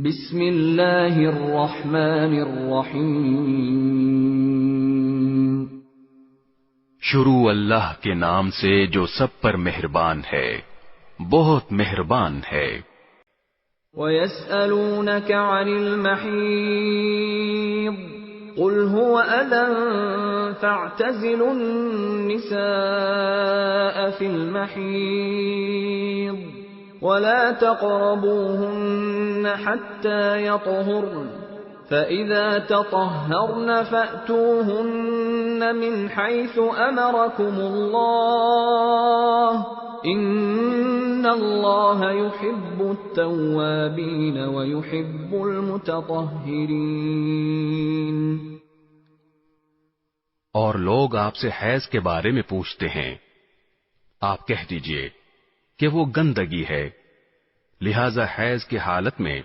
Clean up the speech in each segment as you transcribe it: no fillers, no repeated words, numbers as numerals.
بسم اللہ الرحمن الرحیم شروع اللہ کے نام سے جو سب پر مہربان ہے، بہت مہربان ہے۔ وَيَسْأَلُونَكَ عَنِ الْمَحِيضِ قُلْ هُوَ أَذًى فَاعْتَزِلُوا النِّسَاءَ فِي الْمَحِيضِ وَلَا تَقْرَبُوهُنَّ حَتَّى يَطْهُرْنَ فَإِذَا تَطَهَّرْنَ فَأْتُوهُنَّ مِنْ حَيْثُ أَمَرَكُمُ اللَّهُ إِنَّ اللَّهَ يُحِبُّ التَّوَّابِينَ وَيُحِبُّ الْمُتَطَهِّرِينَ۔ اور لوگ آپ سے حیض کے بارے میں پوچھتے ہیں، آپ کہہ دیجئے کہ وہ گندگی ہے، لہذا حیض کی حالت میں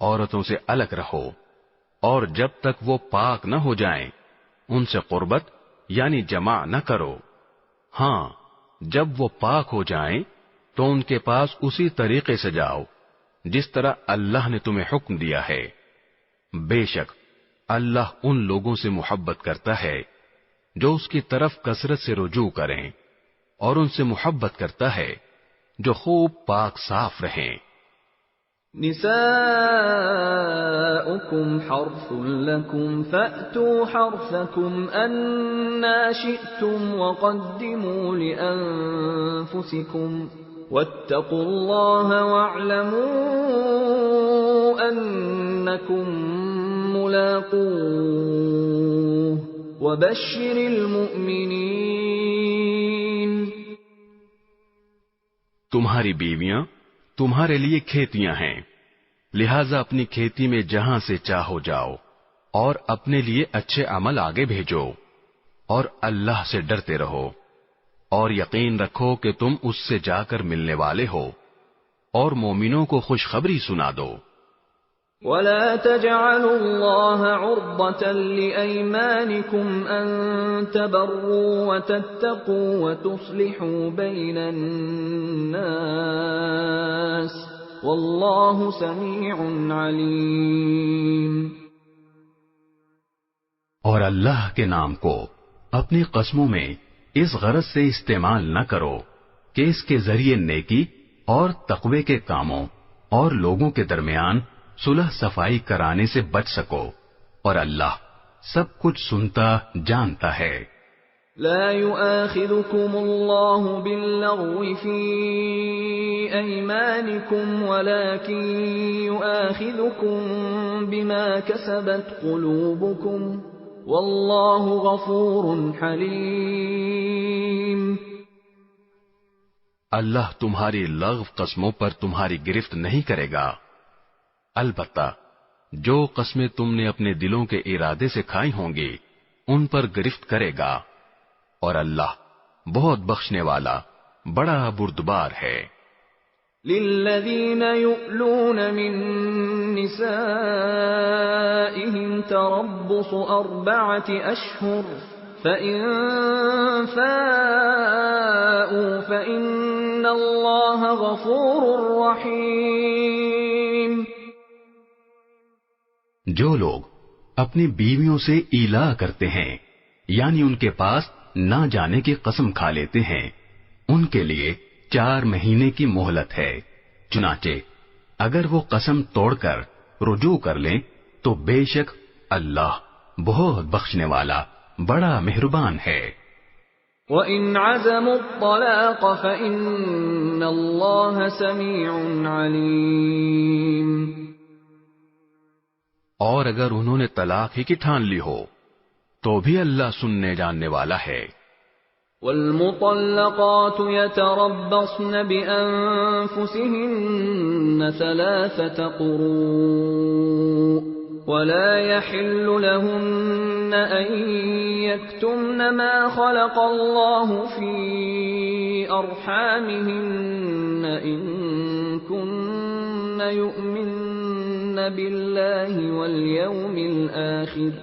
عورتوں سے الگ رہو، اور جب تک وہ پاک نہ ہو جائیں ان سے قربت یعنی جماع نہ کرو۔ ہاں، جب وہ پاک ہو جائیں تو ان کے پاس اسی طریقے سے جاؤ جس طرح اللہ نے تمہیں حکم دیا ہے۔ بے شک اللہ ان لوگوں سے محبت کرتا ہے جو اس کی طرف کثرت سے رجوع کریں، اور ان سے محبت کرتا ہے جو خوب پاک صاف رہیں۔ نساؤکم حرث لکم فأتوا حرثکم أَنَّا شئتم وقدموا لأنفسکم واتقوا اللہ واعلموا أنکم ملاقوہ وبشر المؤمنین۔ تمہاری بیویاں تمہارے لیے کھیتیاں ہیں، لہذا اپنی کھیتی میں جہاں سے چاہو جاؤ، اور اپنے لیے اچھے عمل آگے بھیجو، اور اللہ سے ڈرتے رہو، اور یقین رکھو کہ تم اس سے جا کر ملنے والے ہو، اور مومنوں کو خوشخبری سنا دو۔ وَلَا تَجْعَلُوا اللَّهَ عُرْضَةً لِأَيْمَانِكُمْ أَن تَبَرُّوا وَتَتَّقُوا وَتُصْلِحُوا بَيْنَ النَّاسِ وَاللَّهُ سَمِيعٌ عَلِيمٌ۔ اور اللہ کے نام کو اپنی قسموں میں اس غرض سے استعمال نہ کرو کہ اس کے ذریعے نیکی اور تقوی کے کاموں اور لوگوں کے درمیان صلح صفائی کرانے سے بچ سکو، اور اللہ سب کچھ سنتا جانتا ہے۔ لا يؤاخذكم الله باللغو في أيمانكم ولكن يؤاخذكم بما كسبت قلوبكم والله غفور حليم۔ اللہ تمہاری لغو قسموں پر تمہاری گرفت نہیں کرے گا، البتہ جو قسمیں تم نے اپنے دلوں کے ارادے سے کھائی ہوں گی ان پر گرفت کرے گا، اور اللہ بہت بخشنے والا بڑا بردبار ہے۔ للذین یؤلون من نسائهم تربص 4 أشهر فإن فاءوا فإن اللہ غفور رحیم۔ جو لوگ اپنی بیویوں سے ایلا کرتے ہیں یعنی ان کے پاس نہ جانے کی قسم کھا لیتے ہیں، ان کے لیے 4 مہینے کی مہلت ہے، چنانچہ اگر وہ قسم توڑ کر رجوع کر لیں تو بے شک اللہ بہت بخشنے والا بڑا مہربان ہے۔ وَإِنْ عَزَمُوا الطَّلَاقَ فَإِنَّ اللَّهَ سَمِيعٌ عَلِيمٌ۔ اور اگر انہوں نے طلاق ہی کی ٹھان لی ہو تو بھی اللہ سننے جاننے والا ہے۔ والمطلقات يتربصن بأنفسهن 3 قروء ولا يحل لهن أن يكتمن ما خلق الله في أرحامهن إن كن يؤمن بالله واليوم الآخر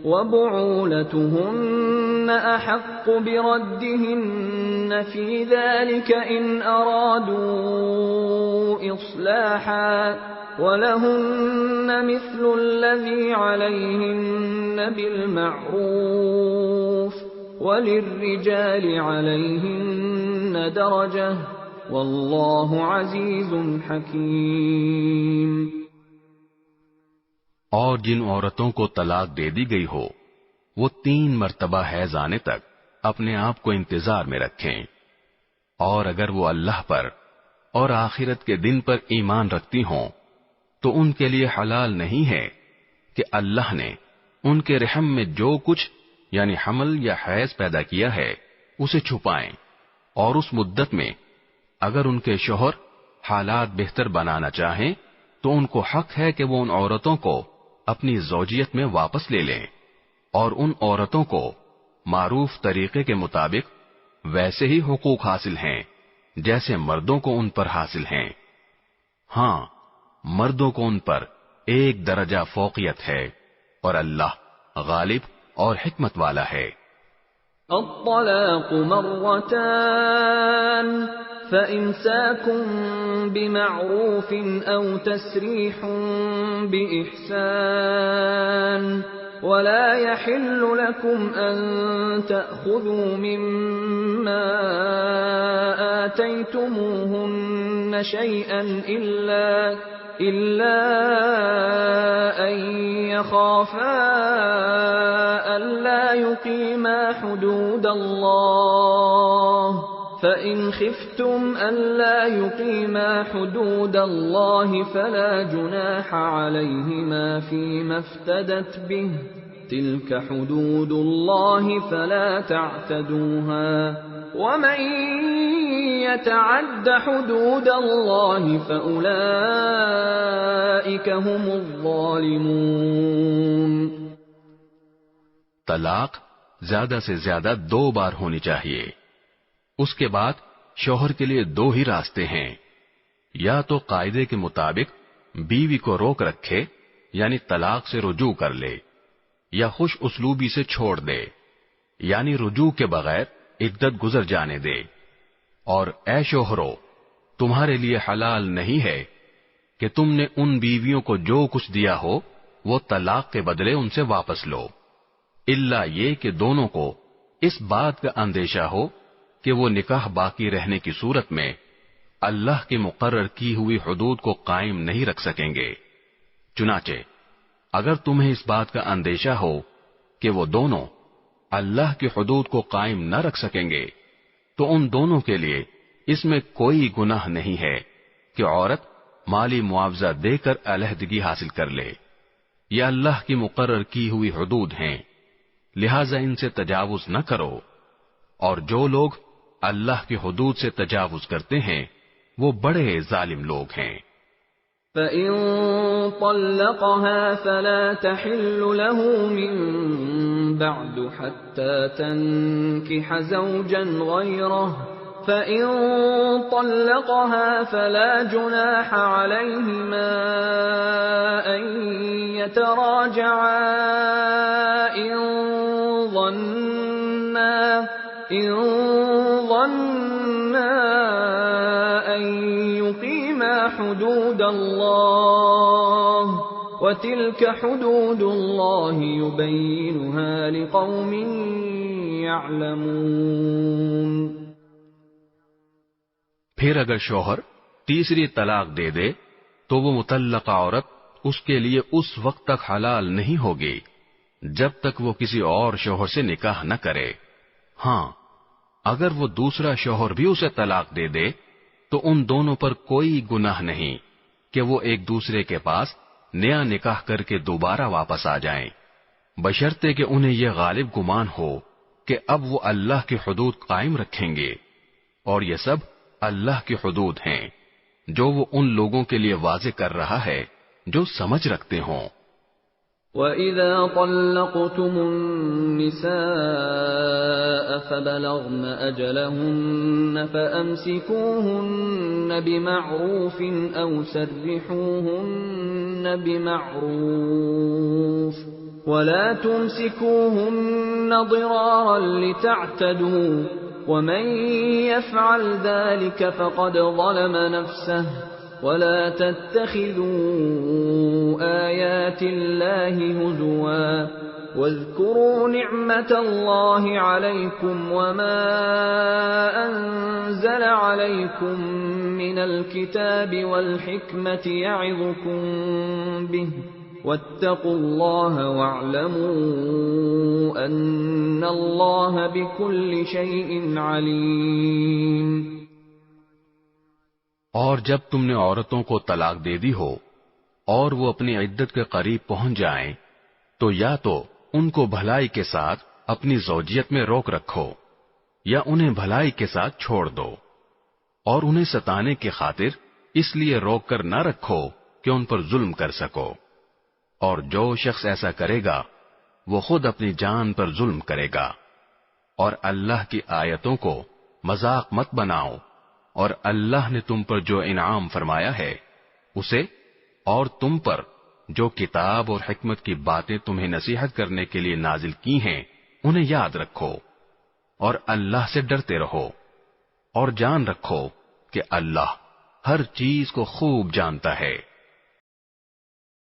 وبعولتهن أحق بردهن في ذلك إن أرادوا إصلاحا وَلَهُنَّ مِثْلُ الَّذِي عَلَيْهِنَّ بِالْمَعْرُوفِ وَلِلرِّجَالِ عَلَيْهِنَّ دَرَجَةٌ وَاللَّهُ عَزِيزٌ حَكِيمٌ۔ اور جن عورتوں کو طلاق دے دی گئی ہو وہ 3 مرتبہ حیض آنے تک اپنے آپ کو انتظار میں رکھیں، اور اگر وہ اللہ پر اور آخرت کے دن پر ایمان رکھتی ہوں تو ان کے لیے حلال نہیں ہے کہ اللہ نے ان کے رحم میں جو کچھ یعنی حمل یا حیض پیدا کیا ہے اسے چھپائیں، اور اس مدت میں اگر ان کے شوہر حالات بہتر بنانا چاہیں تو ان کو حق ہے کہ وہ ان عورتوں کو اپنی زوجیت میں واپس لے لیں، اور ان عورتوں کو معروف طریقے کے مطابق ویسے ہی حقوق حاصل ہیں جیسے مردوں کو ان پر حاصل ہیں۔ ہاں، مردوں کو ان پر 1 درجہ فوقیت ہے، اور اللہ غالب اور حکمت والا ہے۔ الطلاق مرتان فإمساك بمعروف أو تسريح بإحسان ولا يحل لكم أن تأخذوا مما آتيتموهن شيئا إلا أن يخافا ألا يقيما حدود الله فإن خفتم ألا يقيما حدود الله فلا جناح عليهما فيما افتدت به تلك حدود الله فلا تعتدوها ومن يتعد حدود الله فأولئك هم الظالمون۔ طلاق زیادہ سے زیادہ 2 بار ہونی چاہیے۔ اس کے بعد شوہر کے لیے 2 ہی راستے ہیں، یا تو قاعدے کے مطابق بیوی کو روک رکھے یعنی طلاق سے رجوع کر لے، یا خوش اسلوبی سے چھوڑ دے یعنی رجوع کے بغیر عدت گزر جانے دے۔ اور اے شوہرو، تمہارے لیے حلال نہیں ہے کہ تم نے ان بیویوں کو جو کچھ دیا ہو وہ طلاق کے بدلے ان سے واپس لو، الا یہ کہ دونوں کو اس بات کا اندیشہ ہو کہ وہ نکاح باقی رہنے کی صورت میں اللہ کی مقرر کی ہوئی حدود کو قائم نہیں رکھ سکیں گے۔ چنانچہ اگر تمہیں اس بات کا اندیشہ ہو کہ وہ دونوں اللہ کی حدود کو قائم نہ رکھ سکیں گے تو ان دونوں کے لیے اس میں کوئی گناہ نہیں ہے کہ عورت مالی معاوضہ دے کر علیحدگی حاصل کر لے۔ یہ اللہ کی مقرر کی ہوئی حدود ہیں، لہذا ان سے تجاوز نہ کرو، اور جو لوگ اللہ کی حدود سے تجاوز کرتے ہیں وہ بڑے ظالم لوگ ہیں۔ فَإِن طَلَّقَهَا فَلَا تَحِلُّ لَهُ مِن بَعْدُ حَتَّى تَنكِحَ زَوْجًا غَيْرَهُ فَإِن طَلَّقَهَا فَلَا جُنَاحَ عَلَيْهِمَا أَن يَتَرَاجَعَا إِن ظَنَّا أَن يُقِيمَا حُدُودَ اللَّهِ وَتِلْكَ حُدُودُ اللَّهِ يُبَيِّنُهَا لِقَوْمٍ يَعْلَمُونَ۔ پھر اگر شوہر تیسری طلاق دے دے تو وہ مطلقہ عورت اس کے لیے اس وقت تک حلال نہیں ہوگی جب تک وہ کسی اور شوہر سے نکاح نہ کرے۔ ہاں، اگر وہ دوسرا شوہر بھی اسے طلاق دے دے تو ان دونوں پر کوئی گناہ نہیں کہ وہ ایک دوسرے کے پاس نیا نکاح کر کے دوبارہ واپس آ جائیں، بشرطے کہ انہیں یہ غالب گمان ہو کہ اب وہ اللہ کی حدود قائم رکھیں گے، اور یہ سب اللہ کی حدود ہیں جو وہ ان لوگوں کے لیے واضح کر رہا ہے جو سمجھ رکھتے ہوں۔ وَإِذَا طَلَّقْتُمُ النِّسَاءَ فَبَلَغْنَ أَجَلَهُنَّ فَأَمْسِكُوهُنَّ بِمَعْرُوفٍ أَوْ سَرِّحُوهُنَّ بِمَعْرُوفٍ وَلَا تُمْسِكُوهُنَّ ضِرَارًا لِتَعْتَدُوا وَمَن يَفْعَلْ ذَلِكَ فَقَدْ ظَلَمَ نَفْسَهُ ولا تتخذوا آيات الله هزوا واذكروا نعمة الله عليكم وما أنزل عليكم من الكتاب والحكمة يعظكم به واتقوا الله واعلموا أن الله بكل شيء عليم۔ اور جب تم نے عورتوں کو طلاق دے دی ہو اور وہ اپنی عدت کے قریب پہنچ جائیں تو یا تو ان کو بھلائی کے ساتھ اپنی زوجیت میں روک رکھو یا انہیں بھلائی کے ساتھ چھوڑ دو، اور انہیں ستانے کی خاطر اس لیے روک کر نہ رکھو کہ ان پر ظلم کر سکو، اور جو شخص ایسا کرے گا وہ خود اپنی جان پر ظلم کرے گا۔ اور اللہ کی آیتوں کو مذاق مت بناؤ، اور اللہ نے تم پر جو انعام فرمایا ہے اسے اور تم پر جو کتاب اور حکمت کی باتیں تمہیں نصیحت کرنے کے لیے نازل کی ہیں انہیں یاد رکھو، اور اللہ سے ڈرتے رہو، اور جان رکھو کہ اللہ ہر چیز کو خوب جانتا ہے۔